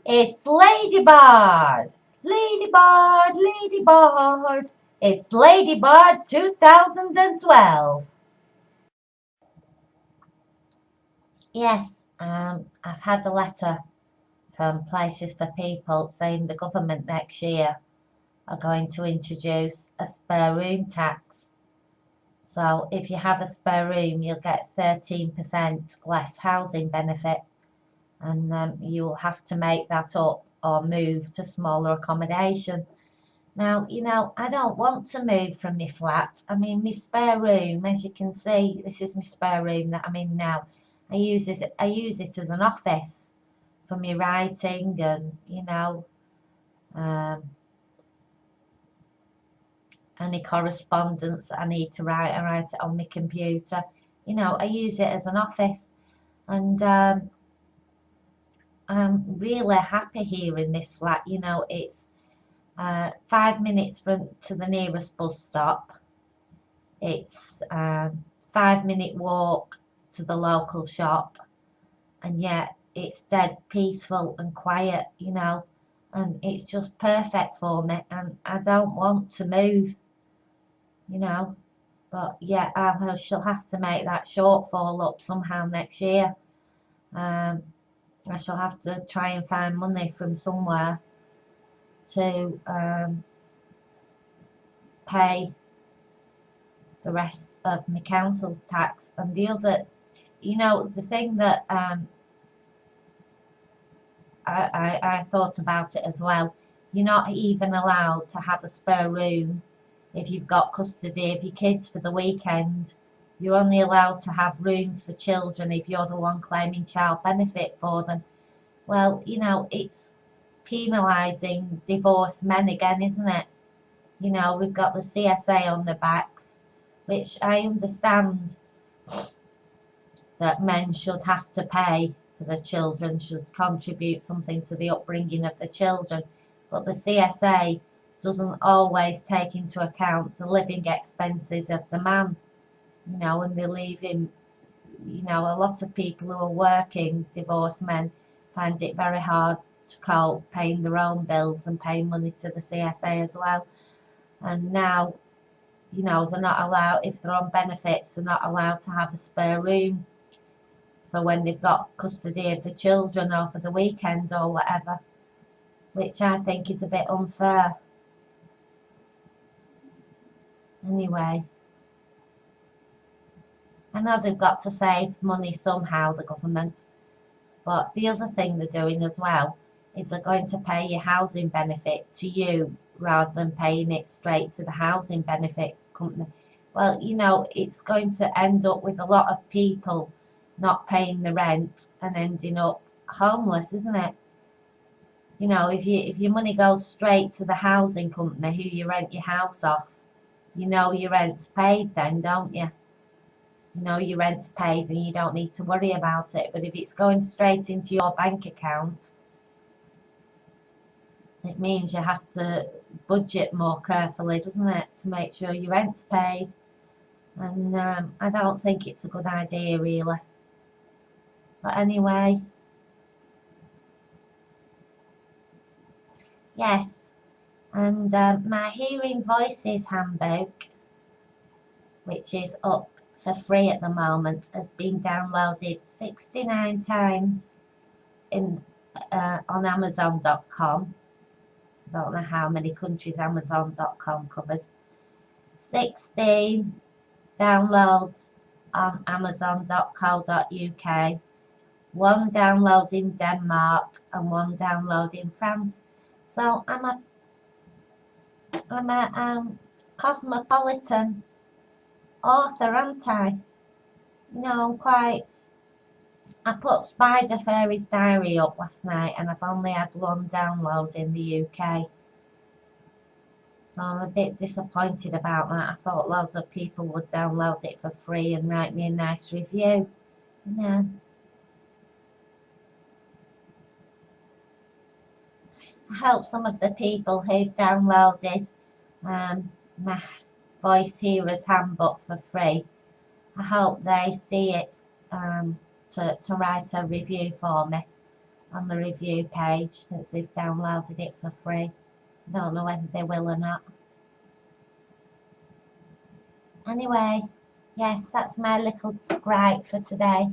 It's Ladybird! Ladybird, Ladybird! It's Ladybird 2012. Yes, I've had a letter from Places for People saying the government next year are going to introduce a spare room tax. So if you have a spare room, you'll get 13% less housing benefit, and you'll have to make that up or move to smaller accommodation. Now, I don't want to move from my flat. I mean, my spare room, as you can see, this is my spare room that I'm in now. I use it as an office for my writing and, um, any correspondence I need to write, I write it on my computer. I use it as an office, and I'm really happy here in this flat. It's 5 minutes to the nearest bus stop. It's 5 minute walk to the local shop, and yet it's dead peaceful and quiet, and it's just perfect for me. And I don't want to move, you know, but yeah, I shall have to make that shortfall up somehow next year. Um, I shall have to try and find money from somewhere to pay the rest of my council tax. And the thing that I thought about it as well. You're not even allowed to have a spare room if you've got custody of your kids for the weekend. You're only allowed to have rooms for children if you're the one claiming child benefit for them. Well, it's penalising divorced men again, isn't it? We've got the CSA on the backs, which I understand that men should have to pay for the children, should contribute something to the upbringing of the children. But the CSA doesn't always take into account the living expenses of the man, and they leave him, a lot of people who are working, divorced men, find it very hard to cope paying their own bills and paying money to the CSA as well. And now, they're not allowed, if they're on benefits, they're not allowed to have a spare room for when they've got custody of the children or for the weekend or whatever, which I think is a bit unfair. Anyway, I know they've got to save money somehow, the government, but the other thing they're doing as well is they're going to pay your housing benefit to you rather than paying it straight to the housing benefit company. Well, it's going to end up with a lot of people not paying the rent and ending up homeless, isn't it? If your money goes straight to the housing company who you rent your house off, your rent's paid then, don't you? Your rent's paid and you don't need to worry about it. But if it's going straight into your bank account, it means you have to budget more carefully, doesn't it, to make sure your rent's paid. And I don't think it's a good idea, really. But anyway, yes, and my Hearing Voices handbook, which is up for free at the moment, has been downloaded 69 times on Amazon.com. I don't know how many countries Amazon.com covers. 16 downloads on Amazon.co.uk, 1 download in Denmark, and 1 download in France. So I'm a cosmopolitan author, aren't I? I put Spider Fairy's Diary up last night and I've only had 1 download in the UK. So I'm a bit disappointed about that. I thought loads of people would download it for free and write me a nice review. No. I hope some of the people who've downloaded my Voice Hearers Handbook for free, I hope they see it to write a review for me. on the review page since they've downloaded it for free. I don't know whether they will or not. Anyway, yes, that's my little gripe for today.